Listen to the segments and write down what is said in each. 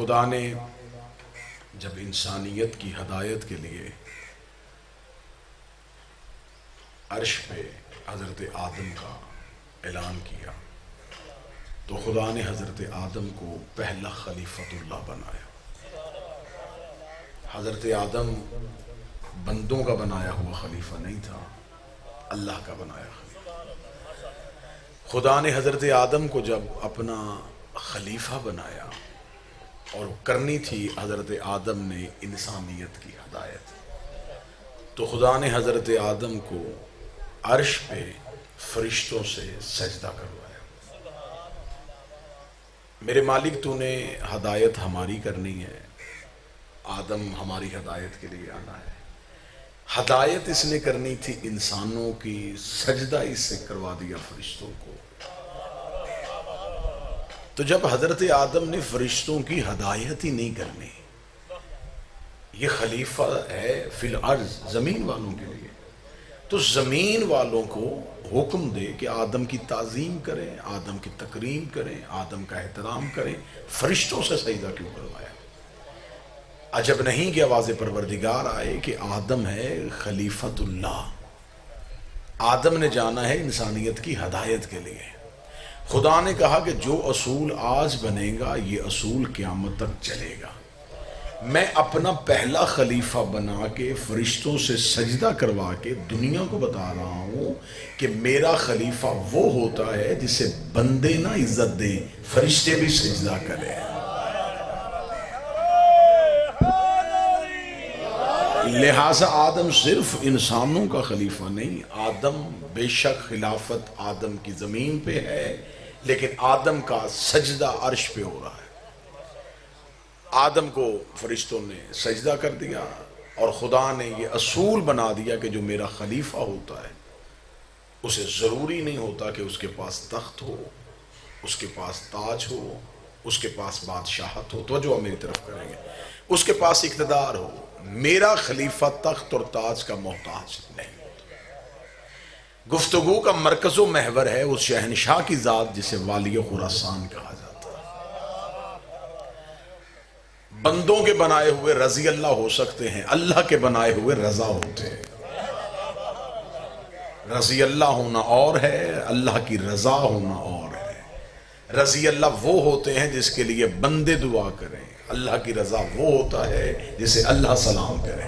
خدا نے جب انسانیت کی ہدایت کے لیے عرش پہ حضرت آدم کا اعلان کیا تو خدا نے حضرت آدم کو پہلا خلیفۃ اللہ بنایا۔ حضرت آدم بندوں کا بنایا ہوا خلیفہ نہیں تھا، اللہ کا بنایا خلیفہ۔ خدا نے حضرت آدم کو جب اپنا خلیفہ بنایا اور کرنی تھی حضرت آدم نے انسانیت کی ہدایت، تو خدا نے حضرت آدم کو عرش پہ فرشتوں سے سجدہ کروایا۔ میرے مالک تو نے ہدایت ہماری کرنی ہے، آدم ہماری ہدایت کے لیے آنا ہے۔ ہدایت اس نے کرنی تھی انسانوں کی، سجدہ اس سے کروا دیا فرشتوں کو۔ تو جب حضرت آدم نے فرشتوں کی ہدایت ہی نہیں کرنی، یہ خلیفہ ہے فی الارض زمین والوں کے لیے، تو زمین والوں کو حکم دے کہ آدم کی تعظیم کریں، آدم کی تکریم کریں، آدم کا احترام کریں، فرشتوں سے سجدہ کیوں کروایا؟ عجب نہیں کہ آواز پروردگار آئے کہ آدم ہے خلیفۃ اللہ، آدم نے جانا ہے انسانیت کی ہدایت کے لیے۔ خدا نے کہا کہ جو اصول آج بنے گا یہ اصول قیامت تک چلے گا۔ میں اپنا پہلا خلیفہ بنا کے فرشتوں سے سجدہ کروا کے دنیا کو بتا رہا ہوں کہ میرا خلیفہ وہ ہوتا ہے جسے بندے نہ عزت دیں، فرشتے بھی سجدہ کریں۔ لہٰذا آدم صرف انسانوں کا خلیفہ نہیں، آدم بے شک خلافت آدم کی زمین پہ ہے، لیکن آدم کا سجدہ عرش پہ ہو رہا ہے۔ آدم کو فرشتوں نے سجدہ کر دیا اور خدا نے یہ اصول بنا دیا کہ جو میرا خلیفہ ہوتا ہے اسے ضروری نہیں ہوتا کہ اس کے پاس تخت ہو، اس کے پاس تاج ہو، اس کے پاس بادشاہت ہو، توجہ میری طرف کریں گے، اس کے پاس اقتدار ہو۔ میرا خلیفہ تخت اور تاج کا محتاج نہیں۔ گفتگو کا مرکز و محور ہے اس شہنشاہ کی ذات جسے والی خراسان کہا جاتا ہے۔ بندوں کے بنائے ہوئے رضی اللہ ہو سکتے ہیں، اللہ کے بنائے ہوئے رضا ہوتے ہیں۔ رضی اللہ ہونا اور ہے، اللہ کی رضا ہونا اور ہے۔ رضی اللہ وہ ہوتے ہیں جس کے لیے بندے دعا کریں، اللہ کی رضا وہ ہوتا ہے جسے اللہ سلام کرے۔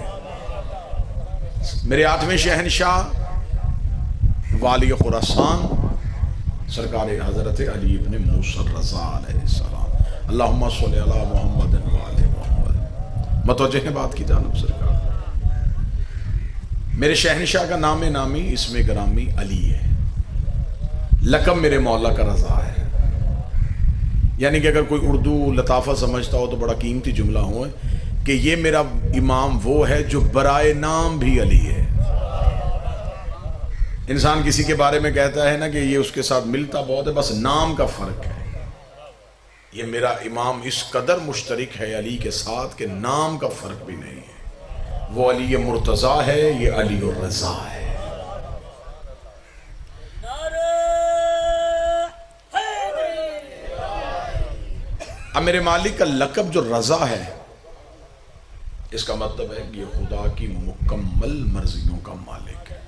میرے آٹھویں شہنشاہ والی خراسان سرکار حضرت علی ابن موسیٰ الرضا علیہ السلام، اللہم صلی علی محمد وآل محمد۔ متوجہ ہیں بات کی جانب سرکار؟ میرے شہنشاہ کا نام نامی اسم گرامی علی ہے، لقب میرے مولا کا رضا ہے۔ یعنی کہ اگر کوئی اردو لطافہ سمجھتا ہو تو بڑا قیمتی جملہ ہو کہ یہ میرا امام وہ ہے جو برائے نام بھی علی ہے۔ انسان کسی کے بارے میں کہتا ہے نا کہ یہ اس کے ساتھ ملتا بہت ہے، بس نام کا فرق ہے۔ یہ میرا امام اس قدر مشترک ہے علی کے ساتھ کہ نام کا فرق بھی نہیں ہے۔ وہ علی مرتضیٰ ہے، یہ علی الرضا ہے۔ اب میرے مالک کا لقب جو رضا ہے، اس کا مطلب ہے کہ یہ خدا کی مکمل مرضیوں کا مالک ہے،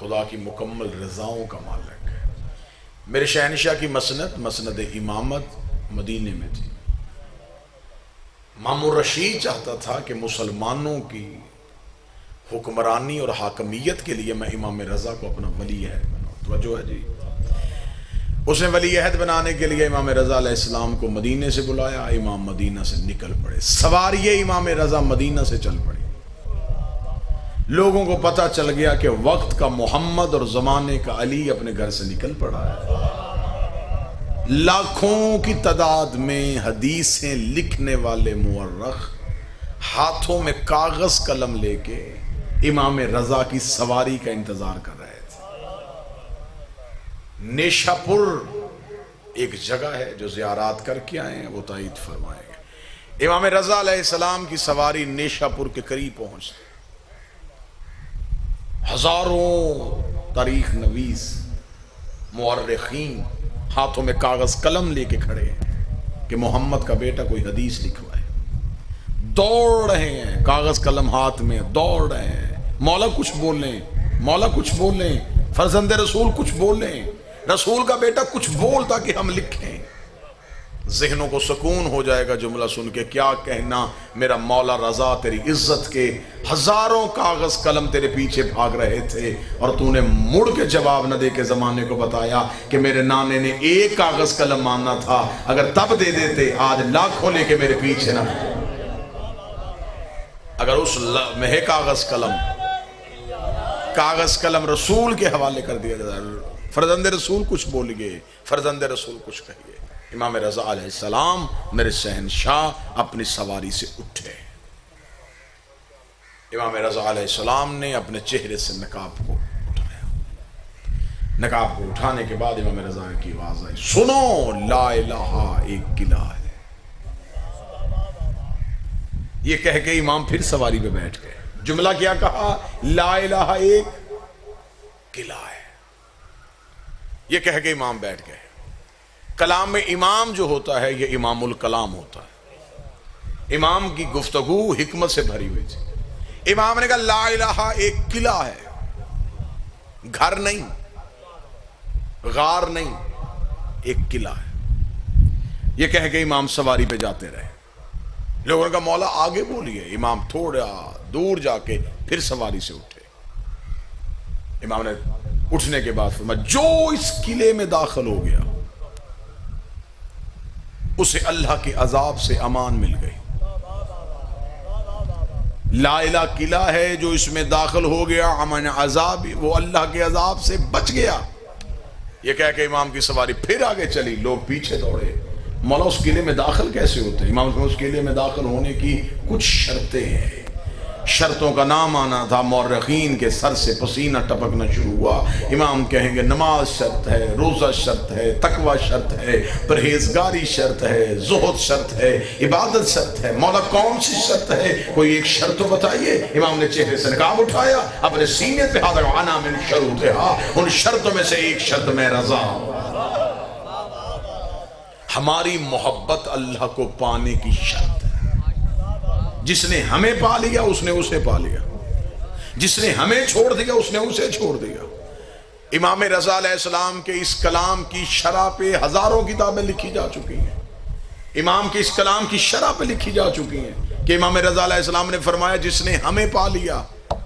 خدا کی مکمل رضاؤں کا مالک ہے۔ میرے شہنشاہ کی مسند امامت مدینے میں تھی۔ مامون رشید چاہتا تھا کہ مسلمانوں کی حکمرانی اور حاکمیت کے لیے میں امام رضا کو اپنا ولی عہد بناؤں۔ توجہ ہے جی؟ اس نے ولی عہد بنانے کے لیے امام رضا علیہ السلام کو مدینے سے بلایا، امام مدینہ سے نکل پڑے، سواری امام رضا مدینہ سے چل پڑی۔ لوگوں کو پتہ چل گیا کہ وقت کا محمد اور زمانے کا علی اپنے گھر سے نکل پڑا ہے۔ لاکھوں کی تعداد میں حدیثیں لکھنے والے مورخ ہاتھوں میں کاغذ قلم لے کے امام رضا کی سواری کا انتظار کر رہے تھے۔ نیشہ پور ایک جگہ ہے، جو زیارات کر کے آئے ہیں وہ تائید فرمائیں گے۔ امام رضا علیہ السلام کی سواری نیشہ پور کے قریب پہنچتی، ہزاروں تاریخ نویس مورخین ہاتھوں میں کاغذ قلم لے کے کھڑے ہیں کہ محمد کا بیٹا کوئی حدیث لکھوائے. دوڑ رہے ہیں کاغذ قلم ہاتھ میں، دوڑ رہے ہیں. مولا کچھ بول لیں، مولا کچھ بول لیں، فرزند رسول کچھ بول لیں، رسول کا بیٹا کچھ بول تاکہ ہم لکھیں. ذہنوں کو سکون ہو جائے گا جملہ سن کے. کیا کہنا میرا مولا رضا تیری عزت کے ہزاروں کاغذ قلم تیرے پیچھے بھاگ رہے تھے اور تو نے مڑ کے جواب نہ دے کے زمانے کو بتایا کہ میرے نانے نے ایک کاغذ قلم ماننا تھا، اگر تب دے دیتے آج لاکھوں لے کے میرے پیچھے نہ. اگر اس میں کاغذ قلم رسول کے حوالے کر دیا جائے، فرزند رسول کچھ بولیے، فرزند رسول کچھ کہیے. امام رضا علیہ السلام میرے شہنشاہ اپنی سواری سے اٹھے. امام رضا علیہ السلام نے اپنے چہرے سے نقاب کو اٹھایا. نقاب کو اٹھانے کے بعد امام رضا کی آواز آئی، سنو لا الہ ایک قلعہ ہے. یہ کہہ کے امام پھر سواری پہ بیٹھ گئے. جملہ کیا کہا؟ لا الہ ایک قلعہ ہے. یہ کہہ کے امام بیٹھ گئے. کلام میں امام جو ہوتا ہے یہ امام الکلام ہوتا ہے. امام کی گفتگو حکمت سے بھری ہوئی تھی. امام نے کہا لا الہ ایک قلعہ ہے، گھر نہیں، غار نہیں، ایک قلعہ ہے. یہ کہہ کے امام سواری پہ جاتے رہے. لوگوں نے کہا مولا آگے بولیے. امام تھوڑا دور جا کے پھر سواری سے اٹھے. امام نے اٹھنے کے بعد فرمایا جو اس قلعے میں داخل ہو گیا اسے اللہ کے عذاب سے امان مل گئی. لا الہ قلعہ ہے، جو اس میں داخل ہو گیا امن عذاب، وہ اللہ کے عذاب سے بچ گیا. یہ کہہ کہ امام کی سواری پھر آگے چلی. لوگ پیچھے دوڑے. مولا اس قلعے میں داخل کیسے ہوتے ہیں؟ امام نے اس قلعے میں داخل ہونے کی کچھ شرطیں ہیں. شرطوں کا نام آنا تھا. مورخین کے سر سے پسینہ ٹپکنا شروع ہوا. امام کہیں گے نماز شرط ہے، روزہ شرط ہے، تقوی شرط ہے، پرہیزگاری شرط ہے، زہد شرط ہے، عبادت شرط ہے. مولا کون سی شرط ہے؟ کوئی ایک شرط تو بتائیے. امام نے چہرے سے نقاب اٹھایا، اپنے سینے پہ ہاتھ رکھا. انا من شروطہا، ان شرطوں میں سے ایک شرط میں رضا ہوں. ہماری محبت اللہ کو پانے کی شرط ہے. جس نے ہمیں پا لیا اس نے اسے پا لیا، جس نے ہمیں چھوڑ دیا اس نے اسے چھوڑ دیا. امام رضا علیہ السلام کے اس کلام کی شرح پہ ہزاروں کتابیں لکھی جا چکی ہیں. امام کے اس کلام کی شرح پہ لکھی جا چکی ہیں کہ امام رضا علیہ السلام نے فرمایا جس نے ہمیں پا لیا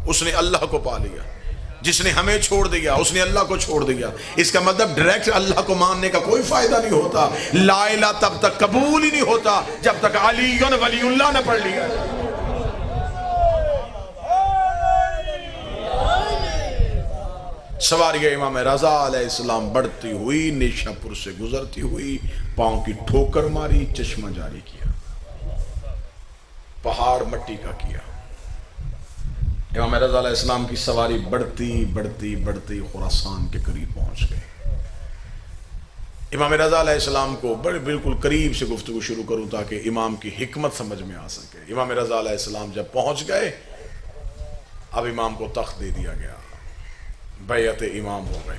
اس نے اللہ کو پا لیا، جس نے ہمیں چھوڑ دیا اس نے اللہ کو چھوڑ دیا. اس کا مطلب ڈائریکٹ اللہ کو ماننے کا کوئی فائدہ نہیں ہوتا. لا الہ تب تک قبول ہی نہیں ہوتا جب تک علی ولی اللہ نہ پڑھ لیا. سواری امام رضا علیہ السلام بڑھتی ہوئی نیشا پور سے گزرتی ہوئی، پاؤں کی ٹھوکر ماری، چشمہ جاری کیا، پہاڑ مٹی کا کیا. امام رضا علیہ السلام کی سواری بڑھتی بڑھتی بڑھتی خراسان کے قریب پہنچ گئے. امام رضا علیہ السلام کو بالکل قریب سے گفتگو شروع کروں تاکہ امام کی حکمت سمجھ میں آ سکے. امام رضا علیہ السلام جب پہنچ گئے اب امام کو تخت دے دیا گیا، بیعت امام ہو گئے.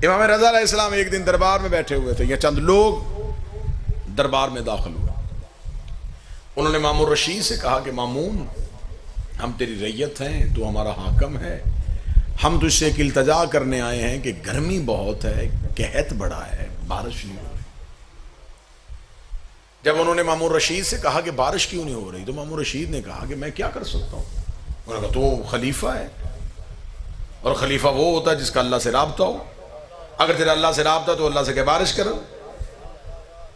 امام رضا علیہ السلام ایک دن دربار میں بیٹھے ہوئے تھے. یہ چند لوگ دربار میں داخل ہوئے. انہوں نے مامون رشید سے کہا کہ مامون ہم تیری رعیت ہیں، تو ہمارا حاکم ہے، ہم تجھ سے ایک التجا کرنے آئے ہیں کہ گرمی بہت ہے، قحط بڑا ہے، بارش نہیں ہو رہی. جب انہوں نے مامون رشید سے کہا کہ بارش کیوں نہیں ہو رہی تو مامون رشید نے کہا کہ میں کیا کر سکتا ہوں. انہوں نے کہا تو خلیفہ ہے، اور خلیفہ وہ ہوتا ہے جس کا اللہ سے رابطہ ہو. اگر تیرا اللہ سے رابطہ تو اللہ سے کہ بارش کرو.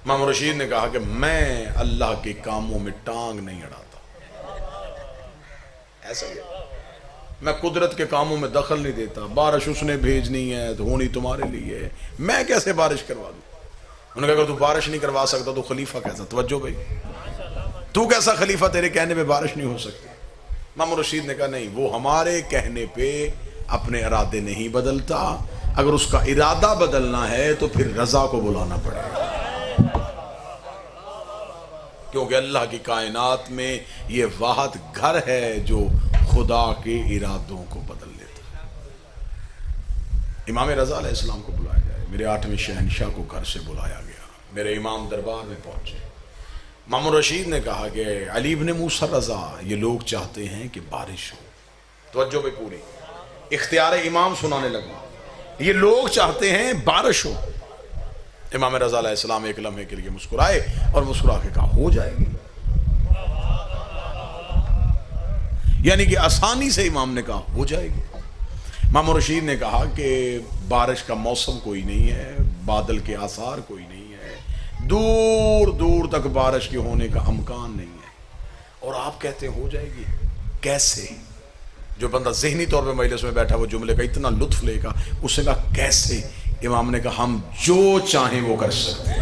مامون رشید نے کہا کہ میں اللہ کے کاموں میں ٹانگ نہیں اڑاتا. ایسا ہی میں قدرت کے کاموں میں دخل نہیں دیتا. بارش اس نے بھیجنی ہے تو ہونی تمہارے لیے ہے، میں کیسے بارش کروا دوں. انہوں نے کہا اگر تو بارش نہیں کروا سکتا تو خلیفہ کیسا؟ توجہ بھائی، تو کیسا خلیفہ، تیرے کہنے پہ بارش نہیں ہو سکتی. مامون رشید نے کہا نہیں، وہ ہمارے کہنے پہ اپنے ارادے نہیں بدلتا. اگر اس کا ارادہ بدلنا ہے تو پھر رضا کو بلانا پڑے گا، کیونکہ اللہ کی کائنات میں یہ واحد گھر ہے جو خدا کے ارادوں کو بدل لیتا ہے. امام رضا علیہ السلام کو بلایا جائے. میرے 8ویں شہنشاہ کو گھر سے بلایا گیا. میرے امام دربار میں پہنچے. مامون رشید نے کہا کہ علی ابن موسیٰ رضا یہ لوگ چاہتے ہیں کہ بارش ہو. توجہ بھی پوری, اختیار امام سنانے لگا, یہ لوگ چاہتے ہیں بارش ہو. امام رضا علیہ السلام ایک لمحے کے لیے مسکرائے اور مسکرا کے کہا ہو جائے گی. یعنی کہ آسانی سے امام نے کہا ہو جائے گی. مامون رشید نے کہا کہ بارش کا موسم کوئی نہیں ہے, بادل کے آثار کوئی نہیں ہے, دور دور تک بارش کے ہونے کا امکان نہیں ہے, اور آپ کہتے ہیں ہو جائے گی. کیسے؟ جو بندہ ذہنی طور پہ مجلس میں بیٹھا وہ جملے کا اتنا لطف لے گا. اس نے کہا کیسے؟ امام نے کہا ہم جو چاہیں وہ کر سکتے ہیں.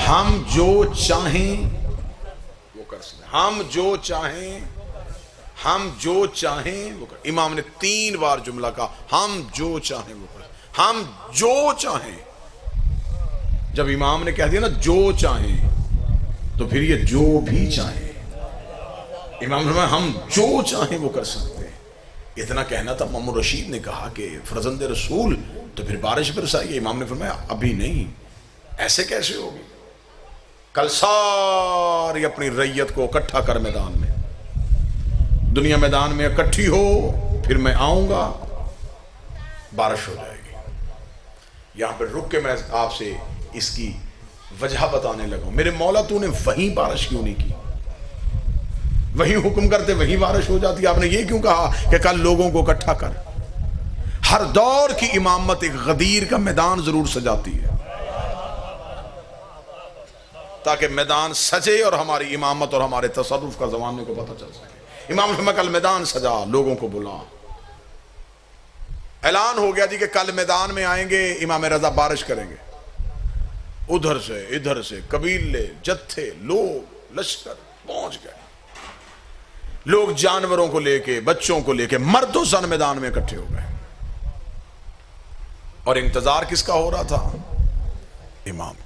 ہم جو چاہیں وہ کر سکتے ہیں. ہم جو چاہیں, ہم جو چاہیں وہ کر. امام نے 3 بار جملہ کہا ہم جو چاہیں وہ کر. ہم جو چاہیں. جب امام نے کہہ دیا نا جو چاہیں, تو پھر یہ جو بھی چاہیں. امام نے فرمایا ہم جو چاہیں وہ کر سکتے ہیں. اتنا کہنا تھا. مامون رشید نے کہا کہ فرزند رسول تو پھر بارش برسائیے. امام نے فرمایا ابھی نہیں. ایسے کیسے ہوگی؟ کل ساری اپنی ریت کو اکٹھا کر میدان میں, دنیا میدان میں اکٹھی ہو, پھر میں آؤں گا, بارش ہو جائے گی. یہاں پہ رک کے میں آپ سے اس کی وجہ بتانے لگا. میرے مولا تو نے وہیں بارش کیوں نہیں کی؟ وہیں حکم کرتے وہیں بارش ہو جاتی. آپ نے یہ کیوں کہا کہ کل لوگوں کو اکٹھا کر؟ ہر دور کی امامت ایک غدیر کا میدان ضرور سجاتی ہے, تاکہ میدان سجے اور ہماری امامت اور ہمارے تصرف کا زمانے کو پتہ چل سکے. امام نے کل میدان سجا, لوگوں کو بلا. اعلان ہو گیا جی کہ کل میدان میں آئیں گے امام رضا, بارش کریں گے. ادھر سے ادھر سے قبیلے, جتھے, لوگ, لشکر پہنچ گئے. لوگ جانوروں کو لے کے, بچوں کو لے کے, مرد و زن میدان میں اکٹھے ہو گئے. اور انتظار کس کا ہو رہا تھا؟ امام کا.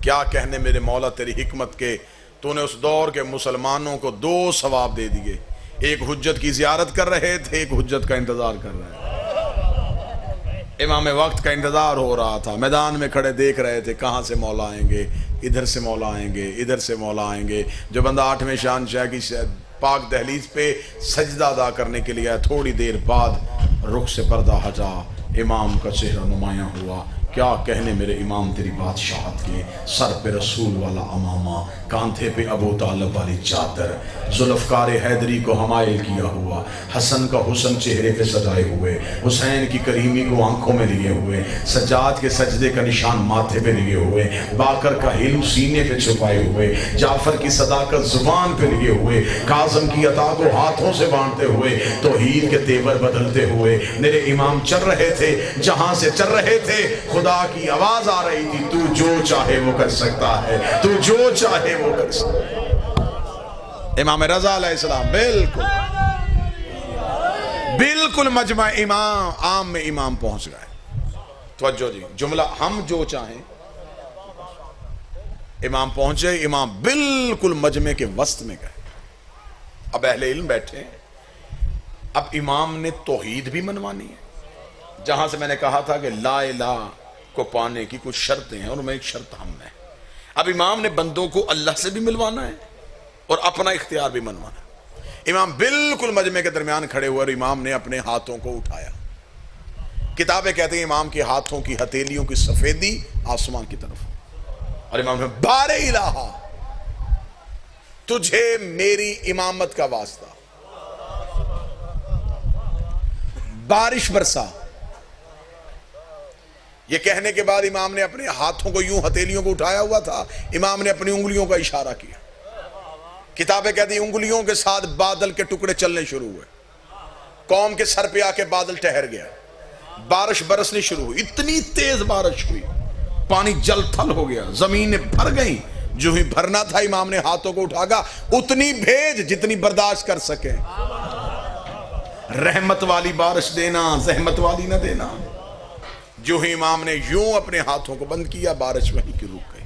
کیا کہنے میرے مولا تیری حکمت کے, تو نے اس دور کے مسلمانوں کو 2 ثواب دے دیے. ایک حجت کی زیارت کر رہے تھے, ایک حجت کا انتظار کر رہے تھے. امام وقت کا انتظار ہو رہا تھا, میدان میں کھڑے دیکھ رہے تھے کہاں سے مولا آئیں گے, ادھر سے مولا آئیں گے, ادھر سے مولا آئیں گے. جو بندہ 8ویں شہنشاہ کی پاک دہلیز پہ سجدہ ادا کرنے کے لیے, تھوڑی دیر بعد رخ سے پردہ ہٹا, امام کا چہرہ نمایاں ہوا. کیا کہنے میرے امام تیری بادشاہت کے, سر پہ رسول والا امامہ, کاندھے پہ ابو طالب والی چادر, ذوالفقار حیدری کو حمائل کیا ہوا, حسن کا حسن چہرے پہ سجائے ہوئے, حسین کی کریمی کو آنکھوں میں لیے ہوئے, سجاد کے سجدے کا نشان ماتھے پہ لیے ہوئے, باقر کا حلم سینے پہ چھپائے ہوئے, جعفر کی صداقت زبان پہ لیے ہوئے, کاظم کی عطا کو ہاتھوں سے بانٹتے ہوئے, توحید کے تیور بدلتے ہوئے میرے امام چل رہے تھے. جہاں سے چل رہے تھے خدا کی آواز آ رہی تھی, تو جو چاہے وہ کر سکتا ہے, تو جو چاہے وہ کر سکتا ہے. امام رضا علیہ السلام بالکل مجمع امام عام میں امام پہنچ گئے. توجہ جی, جملہ ہم جو چاہیں. امام پہنچے, امام بالکل مجمع کے وسط میں گئے. اب اہل علم بیٹھے, اب امام نے توحید بھی منوانی ہے. جہاں سے میں نے کہا تھا کہ لا الہ کو پانے کی کچھ شرطیں ہیں, اور میں ایک شرط ہم ہے. اب امام نے بندوں کو اللہ سے بھی ملوانا ہے اور اپنا اختیار بھی منوانا ہے. امام بالکل مجمع کے درمیان کھڑے ہوئے, اور امام نے اپنے ہاتھوں کو اٹھایا. کتابیں کہتے ہیں امام کے ہاتھوں کی ہتھیلیوں کی سفیدی آسمان کی طرف, اور امام نے بار الہ تجھے میری امامت کا واسطہ, بارش برسا. یہ کہنے کے بعد امام نے اپنے ہاتھوں کو یوں ہتھیلیوں کو اٹھایا ہوا تھا, امام نے اپنی انگلیوں کا اشارہ کیا. کتابیں کہتی ہیں انگلیوں کے ساتھ بادل کے ٹکڑے چلنے شروع ہوئے, قوم کے سر پہ آ کے بادل ٹھہر گیا, بارش برسنی شروع ہوئی. اتنی تیز بارش ہوئی, پانی جل تھل ہو گیا, زمینیں بھر گئیں. جو ہی بھرنا تھا امام نے ہاتھوں کو اٹھا گا, اتنی بھیج جتنی برداشت کر سکے. رحمت والی بارش دینا, زحمت والی نہ دینا. جو ہی امام نے یوں اپنے ہاتھوں کو بند کیا, بارش وہیں کی رک گئی.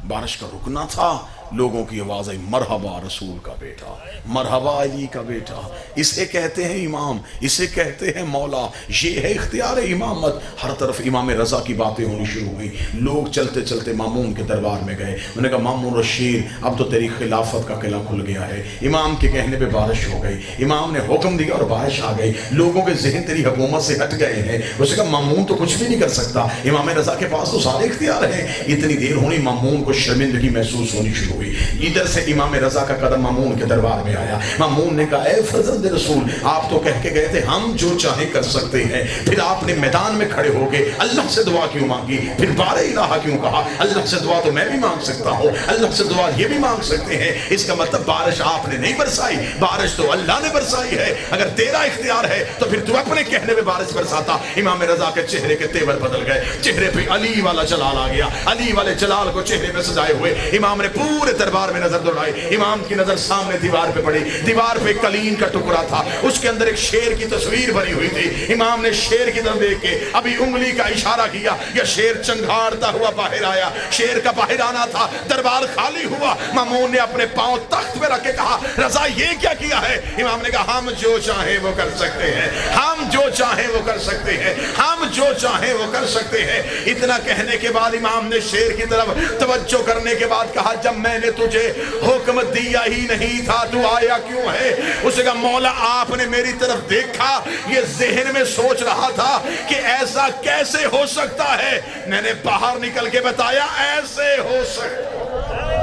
بارش کا رکنا تھا, لوگوں کی آواز آئی مرحبا رسول کا بیٹا، مرحبا علی کا بیٹا، اسے کہتے ہیں امام، اسے کہتے ہیں مولا، یہ ہے اختیار امامت۔ ہر طرف امام رضا کی باتیں ہونی شروع ہوئی۔ لوگ چلتے چلتے مامون کے دربار میں گئے، انہوں نے کہا مامون رشید اب تو تیری خلافت کا قلعہ کھل گیا ہے۔ امام کے کہنے پہ بارش ہو گئی، امام نے حکم دیا اور بارش آ گئی، لوگوں کے ذہن تیری حکومت سے ہٹ گئے ہیں۔ اسے کہا مامون تو کچھ بھی نہیں کر سکتا، امام رضا کے پاس تو سارے اختیار ہیں۔ اتنی دیر ہونی، مامون کو شرمندگی محسوس ہونی شروع ہوئی۔ ادھر سے امام رضا کا قدم مامون کے دربار میں آیا۔ مامون نے کہا اے فرزند رسول، آپ تو کہہ کے گئے تھے ہم جو چاہیں کر سکتے ہیں، پھر آپ نے میدان میں کھڑے ہو کے اللہ سے دعا کیوں مانگی؟ پھر بار الہ کیوں کہا؟ اللہ سے دعا تو میں بھی مانگ سکتا ہوں، اللہ سے دعا یہ بھی مانگ سکتے ہیں۔ اس کا مطلب بارش آپ نے نہیں برسائی، بارش تو اللہ نے برسائی ہے۔ اگر تیرا اختیار ہے تو پھر تو اپنے کہنے میں بارش برساتا۔ امام رضا کے چہرے کے تیور بدل گئے، چہرے پہ علی والا جلال آ گیا، علی والے جلال کو چہرے پہ سجائے ہوئے امام نے پورے دربار میں نظر دوڑائی۔ امام کی نظر سامنے دیوار پہ پڑی، دیوار پہ قلین کا ٹکڑا تھا، اس کے اندر ایک شیر کی تصویر بنی ہوئی تھی۔ امام نے شیر کی طرف دیکھ کے ابھی انگلی کا اشارہ کیا، یہ شیر چنگھاڑتا ہوا باہر آیا۔ شیر کا باہر آنا تھا، دربار خالی ہوا۔ مامون نے اپنے پاؤں تخت پہ رکھ کے کہا رضا یہ کیا کیا ہے؟ امام نے کہا ہم جو چاہیں وہ کر سکتے ہیں، ہم جو چاہیں وہ کر سکتے ہیں، ہم جو چاہیں وہ کر سکتے ہیں۔ اتنا کہنے کے بعد امام نے شیر کی طرف توجہ کرنے کے بعد کہا جب میں نے تجھے حکم دیا ہی نہیں تھا تو آیا کیوں ہے؟ اسے کہا مولا آپ نے میری طرف دیکھا، یہ ذہن میں سوچ رہا تھا کہ ایسا کیسے ہو سکتا ہے، میں نے باہر نکل کے بتایا ایسے ہو سکتا ہے۔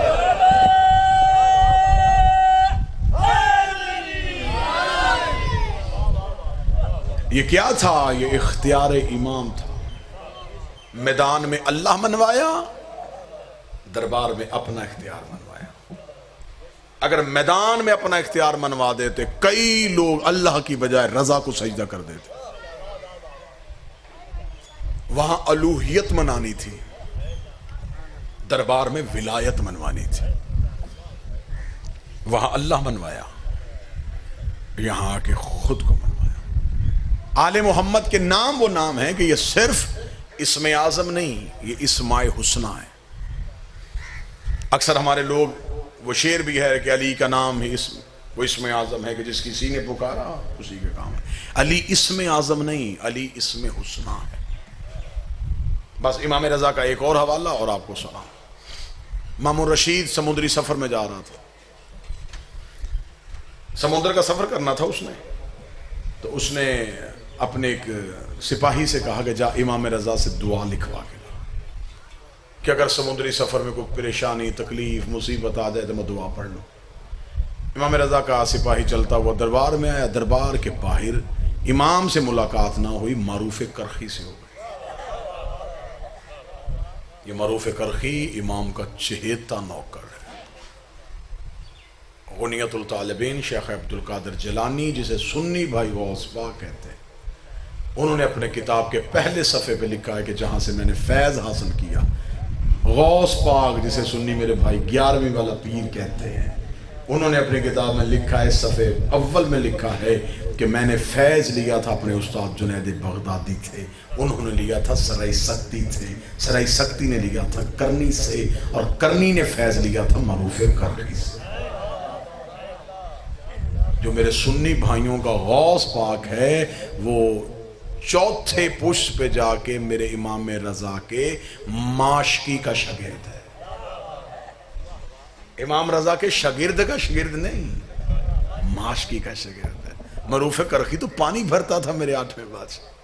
یہ کیا تھا؟ یہ اختیار امام تھا۔ میدان میں اللہ منوایا، دربار میں اپنا اختیار منوایا۔ اگر میدان میں اپنا اختیار منوا دیتے کئی لوگ اللہ کی بجائے رضا کو سجدہ کر دیتے۔ وہاں الوہیت منانی تھی، دربار میں ولایت منوانی تھی۔ وہاں اللہ منوایا، یہاں آ کے خود کو منوایا۔ آل محمد کے نام وہ نام ہیں کہ یہ صرف اسم اعظم نہیں، یہ اسماء حسنہ ہے۔ اکثر ہمارے لوگ، وہ شعر بھی ہے کہ علی کا نام ہی وہ اسم اعظم ہے کہ جس کسی نے پکارا اسی کے کام ہے۔ علی اسم اعظم نہیں، علی اسم حسنہ ہے۔ بس امام رضا کا ایک اور حوالہ اور آپ کو سنا۔ مامون رشید سمندری سفر میں جا رہا تھا، سمندر کا سفر کرنا تھا اس نے، تو اس نے اپنے ایک سپاہی سے کہا کہ جا امام رضا سے دعا لکھوا کے لا کہ اگر سمندری سفر میں کوئی پریشانی تکلیف مصیبت آ جائے تو میں دعا پڑھ لوں۔ امام رضا کا سپاہی چلتا ہوا دربار میں آیا، دربار کے باہر امام سے ملاقات نہ ہوئی، معروف کرخی سے ہو گئی۔ یہ معروف کرخی امام کا چہیتا نوکر ہے، غنیت الطالبین شیخ عبدالقادر جیلانی، جسے سنی بھائی غوث پاک کہتے ہیں، انہوں نے اپنے کتاب کے پہلے صفحے پہ لکھا ہے کہ جہاں سے میں نے فیض حاصل کیا، غوث پاک جسے سنی میرے بھائی 11ویں والا پیر کہتے ہیں، انہوں نے اپنی کتاب میں لکھا ہے، صفحے اول میں لکھا ہے کہ میں نے فیض لیا تھا اپنے استاد جنید بغدادی تھے، انہوں نے لیا تھا سرائی سکتی تھے، سرائی سکتی نے لیا تھا کرنی سے، اور کرنی نے فیض لیا تھا معروف کرخی سے۔ جو میرے سنی بھائیوں کا غوث پاک ہے وہ چوتھے پشت پہ جا کے میرے امام رضا کے ماشکی کا شاگرد ہے، امام رضا کے شاگرد کا شاگرد نہیں، ماشکی کا شاگرد ہے۔ معروف کرخی تو پانی بھرتا تھا میرے 8ویں بادشاہ۔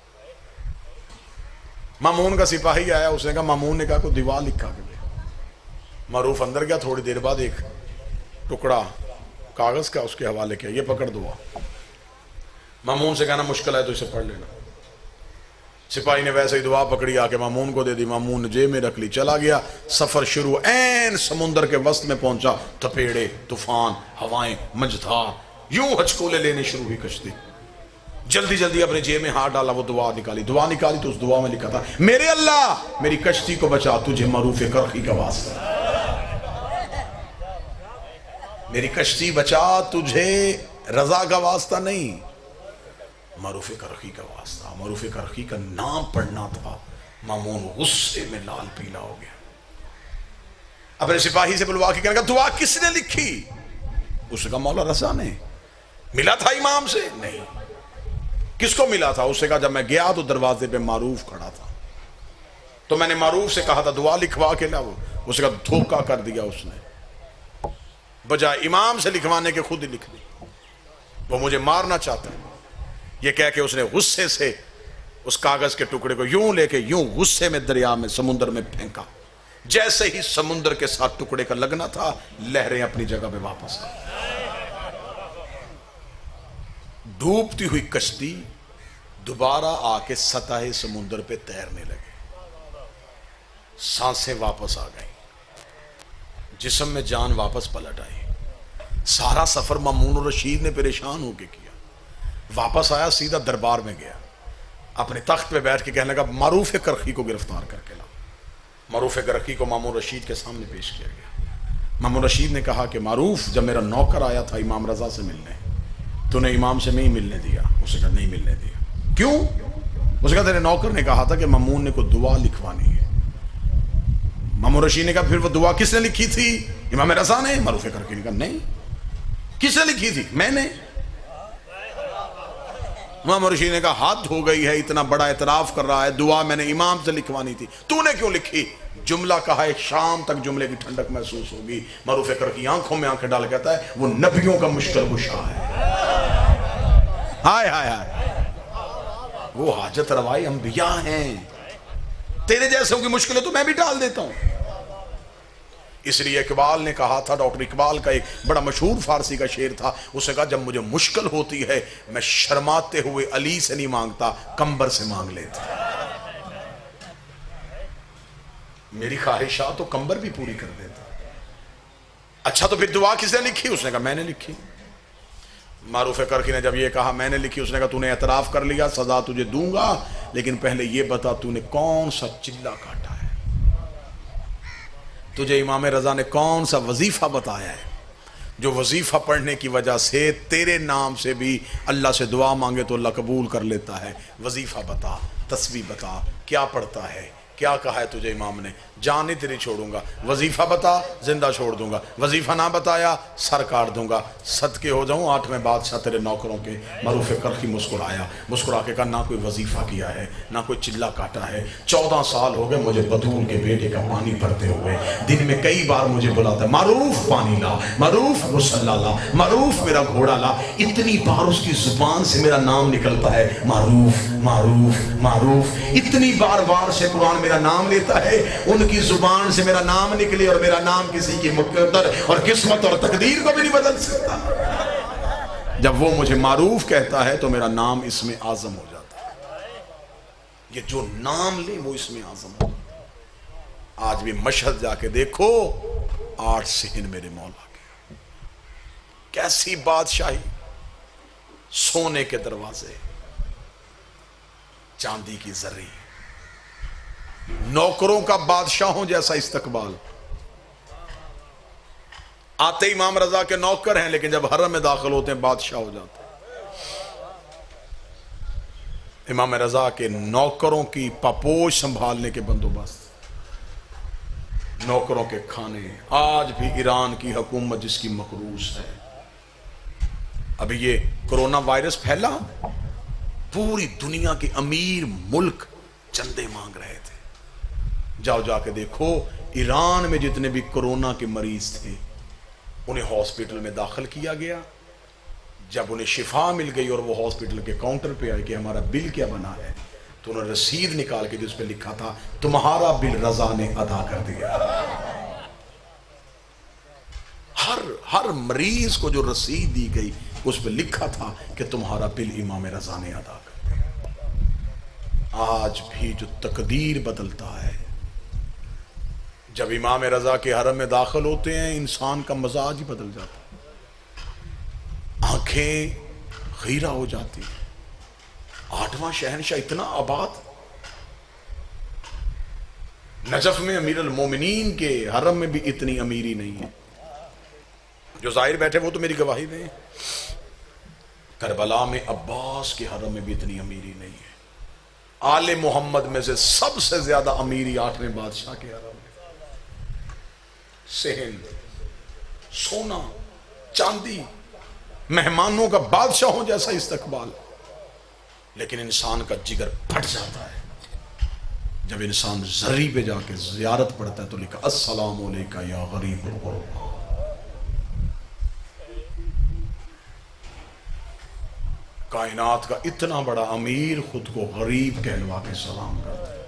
مامون کا سپاہی آیا، اس نے کہا، مامون نے کہا کوئی دیوار لکھا کے دے۔ معروف اندر گیا، تھوڑی دیر بعد ایک ٹکڑا کاغذ کا اس کے حوالے کیا، یہ پکڑ دعا۔ مامون سے کہنا مشکل ہے تو اسے پڑھ لینا۔ سپاہی نے ویسے ہی دعا پکڑی، آ کے مامون کو دے دی، مامون نے جیب میں رکھ لی، چلا گیا۔ سفر شروع، این سمندر کے وسط میں پہنچا، تپیڑے، طوفان، ہوائیں، مجھدھار، یوں ہچکولے لینے شروع ہوئی کشتی۔ جلدی جلدی اپنے جیب میں ہاتھ ڈالا، وہ دعا نکالی تو اس دعا میں لکھا تھا، میرے اللہ میری کشتی کو بچا، تجھے معروف کرخی کا واسطہ، میری کشتی بچا، تجھے رضا کا واسطہ نہیں، معروف کرخی کا واسطہ۔ معروف کرخی کا نام پڑھنا تھا، مامون غصے میں لال پیلا ہو گیا۔ اپنے سپاہی سے بلوا کے کہنے کا دعا کس نے لکھی؟ اس نے کہا مولا رضا نے۔ ملا تھا امام سے؟ نہیں۔ کس کو ملا تھا؟ اس نے کہا جب میں گیا تو دروازے پہ معروف کھڑا تھا، تو میں نے معروف سے کہا تھا دعا لکھوا کے لاؤ، اس نے کہا دھوکہ کر دیا اس نے، بجائے امام سے لکھوانے کے خود ہی لکھ دی، وہ مجھے مارنا چاہتا ہے۔ یہ کہہ کے اس نے غصے سے اس کاغذ کے ٹکڑے کو یوں لے کے یوں غصے میں دریا میں سمندر میں پھینکا۔ جیسے ہی سمندر کے ساتھ ٹکڑے کا لگنا تھا، لہریں اپنی جگہ پہ واپس آ، ڈوبتی ہوئی کشتی دوبارہ آ کے سطح سمندر پہ تیرنے لگے، سانسیں واپس آ گئیں، جسم میں جان واپس پلٹ آئی۔ سارا سفر مامون الرشید نے پریشان ہو کے کیا، واپس آیا سیدھا دربار میں گیا، اپنے تخت پہ بیٹھ کے کہنے لگا معروف کرخی کو گرفتار کر کے لاؤ۔ معروف کرخی کو مامون رشید کے سامنے پیش کیا گیا۔ مامون رشید نے کہا کہ معروف جب میرا نوکر آیا تھا امام رضا سے ملنے، تو نے امام سے نہیں ملنے دیا؟ اسے کہا نہیں ملنے دیا۔ کیوں؟ اسے کہا تیرے نوکر نے کہا تھا کہ مامون نے کوئی دعا لکھوانی ہے۔ مامون رشید نے کہا پھر وہ دعا کس نے لکھی تھی؟ امام رضا نے؟ معروف کرخی نے کہا نہیں۔ کس نے لکھی تھی؟ میں نے۔ امام رشید نے کہا حد ہو گئی ہے، اتنا بڑا اعتراف کر رہا ہے، دعا میں نے امام سے لکھوانی تھی، تو نے کیوں لکھی؟ جملہ کہا ہے شام تک جملے کی ٹھنڈک محسوس ہوگی۔ معروف کرخی آنکھوں میں آنکھیں ڈال کہتا ہے وہ نبیوں کا مشکل کشا ہے۔ ہائے ہائے ہائے، وہ حاجت روائی انبیاء ہیں، تیرے جیسوں کی مشکلیں تو میں بھی ڈال دیتا ہوں۔ اس لیے اقبال نے کہا تھا، ڈاکٹر اقبال کا ایک بڑا مشہور فارسی کا شعر تھا، اس نے کہا جب مجھے مشکل ہوتی ہے میں شرماتے ہوئے علی سے نہیں مانگتا، قمبر سے مانگ لیتا۔ میری خواہشات تو قمبر بھی پوری کر دیتا۔ اچھا تو پھر دعا کس نے لکھی؟ اس نے کہا میں نے لکھی۔ معروف کرخی نے جب یہ کہا میں نے لکھی، اس نے کہا تو نے اعتراف کر لیا، سزا تجھے دوں گا، لیکن پہلے یہ بتا تو نے کون سا چلہ کاٹا ہے؟ تجھے امام رضا نے کون سا وظیفہ بتایا ہے جو وظیفہ پڑھنے کی وجہ سے تیرے نام سے بھی اللہ سے دعا مانگے تو اللہ قبول کر لیتا ہے؟ وظیفہ بتا، تسبیح بتا، کیا پڑھتا ہے، کیا کہا ہے تجھے امام نے؟ جان نہیں تیری چھوڑوں گا۔ وظیفہ بتا، زندہ چھوڑ دوں گا۔ وظیفہ نہ بتایا، سر کاٹ دوں گا۔ صدقے ہو جاؤں 8ویں بادشاہ تیرے نوکروں کے۔ معروف کرخی مسکرایا، مسکرا کے کہا نہ کوئی وظیفہ کیا ہے، نہ کوئی چلہ کاٹا ہے، 14 سال ہو گئے مجھے بطول کے بیٹے کا پانی بھرتے ہوئے، دن میں کئی بار مجھے بلاتا ہے معروف پانی لا، معروف مصلی لا، معروف میرا گھوڑا لا۔ اتنی بار اس کی زبان سے میرا نام نکلتا ہے، معروف معروف معروف۔ اتنی بار سے قرآن میرا نام لیتا ہے، ان کی زبان سے میرا نام نکلے، اور میرا نام کسی کی مقدر اور قسمت اور تقدیر کو بھی نہیں بدل سکتا۔ جب وہ مجھے معروف کہتا ہے تو میرا نام اسم اعظم ہو جاتا ہے۔ یہ جو نام لے وہ اسم اعظم ہو۔ آج بھی مشہد جا کے دیکھو، 8 صحن میرے مولا کے، کیسی بادشاہی، سونے کے دروازے، چاندی کی زری، نوکروں کا بادشاہوں جیسا استقبال۔ آتے امام رضا کے نوکر ہیں، لیکن جب حرم میں داخل ہوتے ہیں بادشاہ ہو جاتے ہیں۔ امام رضا کے نوکروں کی پاپوش سنبھالنے کے بندوبست، نوکروں کے کھانے۔ آج بھی ایران کی حکومت جس کی مقروض ہے، ابھی یہ کرونا وائرس پھیلا، پوری دنیا کے امیر ملک چندے مانگ رہے تھے۔ جاؤ جا کے دیکھو، ایران میں جتنے بھی کرونا کے مریض تھے انہیں ہاسپٹل میں داخل کیا گیا۔ جب انہیں شفا مل گئی اور وہ ہاسپٹل کے کاؤنٹر پہ آئے کہ ہمارا بل کیا بنا ہے، تو انہوں نے رسید نکال کے جس پہ لکھا تھا تمہارا بل رضا نے ادا کر دیا۔ ہر مریض کو جو رسید دی گئی اس پہ لکھا تھا کہ تمہارا بل امام رضا نے ادا کر دیا۔ آج بھی جو تقدیر بدلتا ہے، جب امام رضا کے حرم میں داخل ہوتے ہیں انسان کا مزاج ہی بدل جاتا ہے، آنکھیں خیرہ ہو جاتی ہیں۔ 8واں شہنشاہ اتنا آباد، نجف میں امیر المومنین کے حرم میں بھی اتنی امیری نہیں ہے۔ جو ظاہر بیٹھے وہ تو میری گواہی دیں، کربلا میں عباس کے حرم میں بھی اتنی امیری نہیں ہے۔ آل محمد میں سے سب سے زیادہ امیری 8ویں بادشاہ کے حرم میں۔ صحن، سونا، چاندی، مہمانوں کا بادشاہوں جیسا استقبال. لیکن انسان کا جگر پھٹ جاتا ہے جب انسان زری پہ جا کے زیارت پڑھتا ہے تو لکھا السلام علیکہ یا غریب الغربا. کائنات کا اتنا بڑا امیر خود کو غریب کہلوا کے سلام کرتا ہے.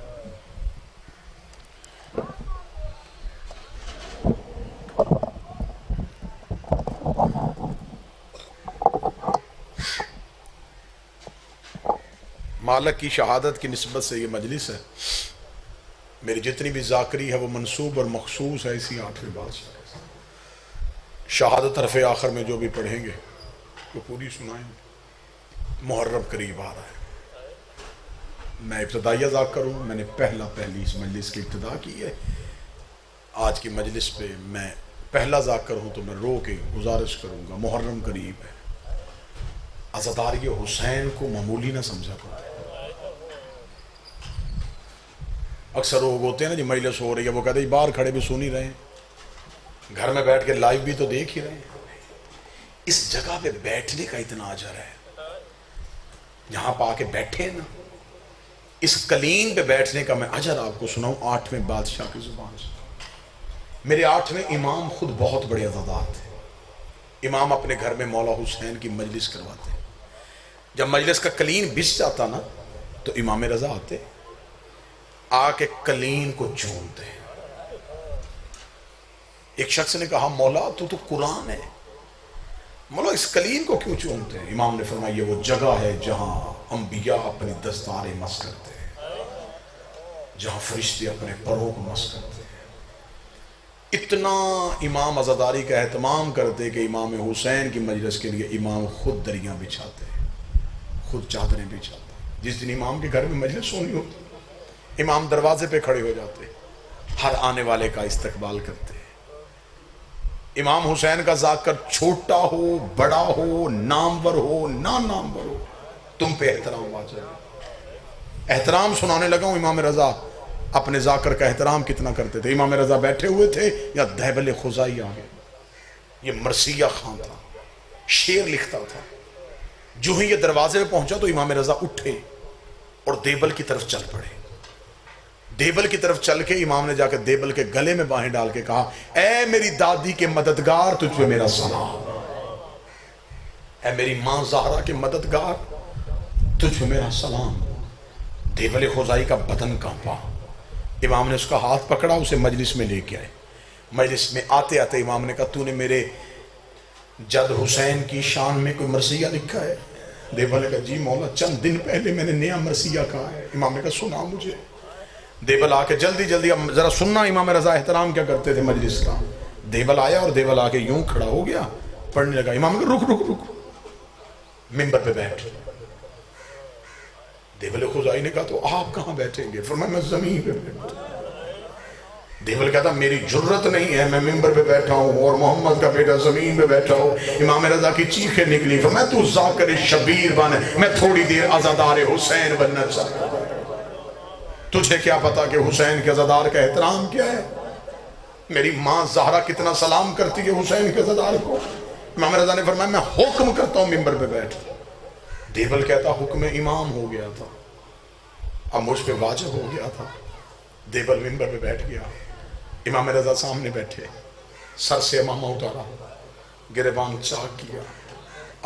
مالک کی شہادت کی نسبت سے یہ مجلس ہے. میری جتنی بھی ذاکری ہے وہ منسوب اور مخصوص ہے اسی 8ویں بادشاہ. شہادت حرف آخر میں جو بھی پڑھیں گے وہ پوری سنائیں گے. محرم قریب آ رہا ہے. میں ابتدائیہ ذاکر ہوں. میں نے پہلی اس مجلس کی ابتدا کی ہے. آج کی مجلس پہ میں پہلا ذاکر ہوں تو میں رو کے گزارش کروں گا. محرم قریب ہے. عزاداری حسین کو معمولی نہ سمجھا کرو. اکثر لوگ ہوتے ہیں نا جی مجلس ہو رہی ہے وہ کہتے ہیں باہر کھڑے بھی سن ہی رہے ہیں, گھر میں بیٹھ کے لائیو بھی تو دیکھ ہی رہے ہیں. اس جگہ پہ بیٹھنے کا اتنا اجر ہے. یہاں پہ آ کے بیٹھے نا, اس قلین پہ بیٹھنے کا میں اجر آپ کو سناؤں 8ویں بادشاہ کی زبان سے. میرے 8ویں امام خود بہت بڑے عزادار تھے. امام اپنے گھر میں مولا حسین کی مجلس کرواتے. جب مجلس کا قلین بچ جاتا نا تو امام رضا آتے, آ کے قلین کو چومتے. ایک شخص نے کہا مولا تو قرآن ہے, مولا اس قلین کو کیوں چومتے ہیں؟ امام نے فرمایا یہ وہ جگہ ہے جہاں انبیاء اپنی دستاریں مس کرتے ہیں, جہاں فرشتے اپنے پروں کو مس کرتے ہیں. اتنا امام عزاداری کا اہتمام کرتے کہ امام حسین کی مجلس کے لیے امام خود دریاں بچھاتے, خود چادریں بچھاتے. جس دن امام کے گھر میں مجلس ہونی ہوتی امام دروازے پہ کھڑے ہو جاتے, ہر آنے والے کا استقبال کرتے. امام حسین کا ذاکر چھوٹا ہو بڑا ہو نامور ہو نہ نامور ہو تم پہ احترام واجب ہے. احترام سنانے لگا ہوں. امام رضا اپنے ذاکر کا احترام کتنا کرتے تھے. امام رضا بیٹھے ہوئے تھے یا دہبل خزائی آ گئے. یہ مرثیہ خان تھا, شعر لکھتا تھا. جو ہی یہ دروازے پہ پہنچا تو امام رضا اٹھے اور دیبل کی طرف چل پڑے. دیبل کی طرف چل کے امام نے جا کے دیبل کے گلے میں باہیں ڈال کے کہا اے میری دادی کے مددگار تجھ پہ میرا سلام, اے میری ماں زہرا کے مددگار تجھ پہ میرا سلام. دیبل خزائی کا بدن کانپا. امام نے اس کا ہاتھ پکڑا, اسے مجلس میں لے کے آئے. مجلس میں آتے آتے امام نے کہا تو نے میرے جد حسین کی شان میں کوئی مرثیہ لکھا ہے؟ دیبل نے کہا جی مولا چند دن پہلے میں نے نیا مرثیہ کہا ہے. امام نے کہا سنا مجھے. دیبل آ کے جلدی ذرا سننا امام رضا احترام کیا کرتے تھے مجلس کا. دیبل آیا اور دیبل آ کے یوں کھڑا ہو گیا, پڑھنے لگا. امام نے کہا رک ممبر پہ بیٹھ. دیبل خزائی نے کہا تو آپ کہاں بیٹھیں گے؟ فرمایا میں زمین پہ بیٹھتا. دیبل کہتا میری جرت نہیں ہے, میں ممبر پہ بیٹھا ہوں اور محمد کا بیٹا زمین پہ بیٹھا ہوں. امام رضا کی چیخیں نکلی. فرمایا تو ذاکر شبیر بن, میں تھوڑی دیر عزادار حسین بننا چاہتا ہوں. تجھے کیا پتا کہ حسین کے عزادار کا احترام کیا ہے؟ میری ماں زہرا کتنا سلام کرتی ہے حسین کے عزادار کو. امام رضا نے فرمایا میں حکم کرتا ہوں ممبر پہ بیٹھ. دیبل کہتا حکم امام ہو گیا تھا, اب مجھ پہ واجب ہو گیا تھا. دیبل ممبر پہ بیٹھ گیا. امام رضا سامنے بیٹھے, سر سے امامہ اتارا, گریبان چاک کیا,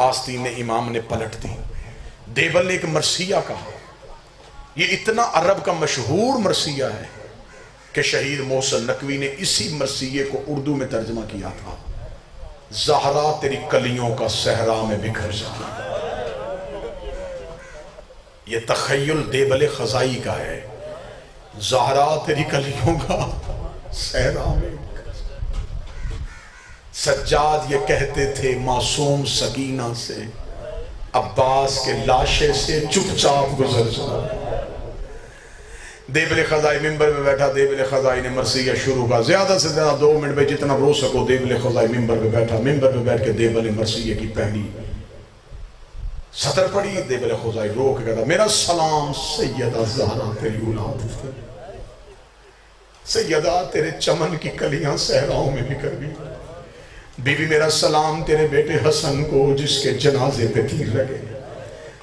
آستین امام نے پلٹ دی. دیبل نے ایک مرثیہ کہا. یہ اتنا عرب کا مشہور مرثیہ ہے کہ شہید محسن نقوی نے اسی مرثیے کو اردو میں ترجمہ کیا تھا. زہرا تیری کلیوں کا صحرا میں بکھر جانا. یہ تخیل دیبل خزائی کا ہے. زہرا تیری کلیوں کا صحرا میں بکھر جانا. سجاد یہ کہتے تھے معصوم سکینہ سے, عباس کے لاشے سے چپ چاپ گزر جانا. دیبل خزائی ممبر میں بیٹھا. دیبل خزائی نے مرثیہ شروع کیا. زیادہ سے زیادہ 2 منٹ میں جتنا رو سکو. دیبل خزائی ممبر پہ بیٹھا. ممبر پہ بیٹھ کے دیبل نے مرثیہ کی پہلی سطر پڑھی. دیبل خزائی رو کے کہتا میرا سلام سیدہ زہرا تیری اولاد. سیدہ تیرے چمن کی کلیاں صحراؤں میں بکھر گئی. بیوی میرا سلام تیرے بیٹے حسن کو جس کے جنازے پہ تیر لگے.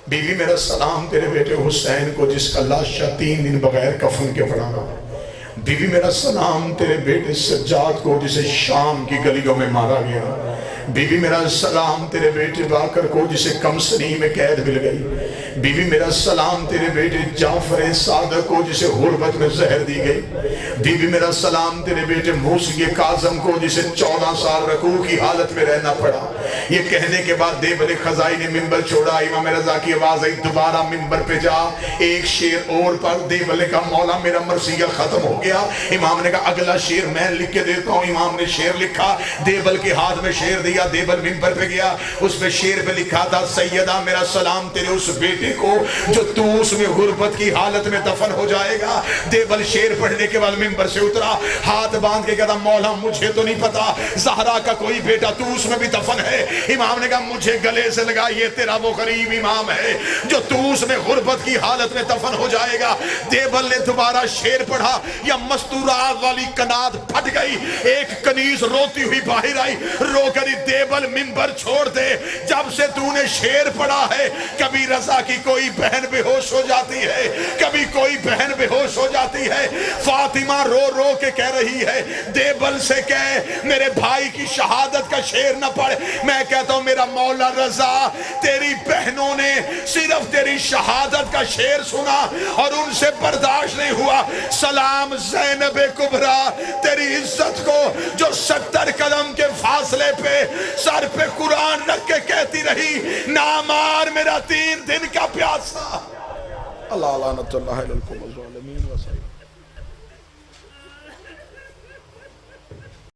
بیوی میرا سلام تیرے بیٹے حسین کو جس کا لاشا 3 دن بغیر کفن کے پڑا رہا. بیوی میرا سلام تیرے بیٹے سجاد کو جسے شام کی گلیوں میں مارا گیا. بیوی میرا سلام تیرے بیٹے باکر کو جسے کمسنی میں قید مل گئی. بیوی میرا سلام تیرے بیٹے جعفر صادق کو جسے غربت میں زہر دی گئی. بیوی میرا سلام تیرے بیٹے موسی کاظم کو جسے 14 سال رکوع کی حالت میں رہنا پڑا. یہ کہنے کے بعد دیبل خزائی نے منبر چھوڑا. امام رضا کی آواز آئی دوبارہ منبر پہ جا ایک شیر اور پڑھ. دیبل نے کہا مولا میرا مرثیہ ختم ہو گیا. امام نے کہا اگلا شیر میں لکھ کے دیتا ہوں. امام نے شیر لکھا, دیبل کے ہاتھ میں شیر دیا. دیبل منبر پہ گیا, اس پہ شیر پہ لکھا تھا سیدہ میرا سلام تیرے اس بیٹے کو جو تو اس میں غربت کی حالت میں دفن ہو جائے گا. دیبل شیر پڑھنے کے بعد منبر سے اترا, ہاتھ باندھ کے کہتا مولا مجھے تو نہیں پتا زہرا کا کوئی بیٹا تو اس میں بھی دفن ہے. امام نے کہا مجھے گلے سے لگا یہ تیرا وہ غریب امام ہے جو تو اس میں غربت کی حالت میں دفن ہو جائے گا. دیبل نے دوبارہ شیر پڑھا, یا مستورات والی کناد پھٹ گئی. ایک کنیز روتی ہوئی باہر آئی, رو کر دیبل منبر چھوڑ دے, جب سے تو نے شیر پڑھا ہے کبھی رضا کی کوئی بہن بے ہوش ہو جاتی ہے, کبھی کوئی بہن بے ہوش ہو جاتی ہے. فاطمہ رو رو کے کہہ رہی ہے دیبل سے کہہ میرے بھائی کی شہادت کا شیر نہ پڑھ. میں کہتا ہوں میرا مولا رضا تیری بہنوں نے صرف تیری شہادت کا شیر سنا اور ان سے برداشت نہیں ہوا. سلام زینب کبریٰ تیری عزت کو جو 70 قدم کے فاصلے پہ سر پہ قرآن رکھ کے کہتی رہی نہ مار میرا 3 دن کا پیاسا. اللہ لعنت اللہ علی القوم الظالمین.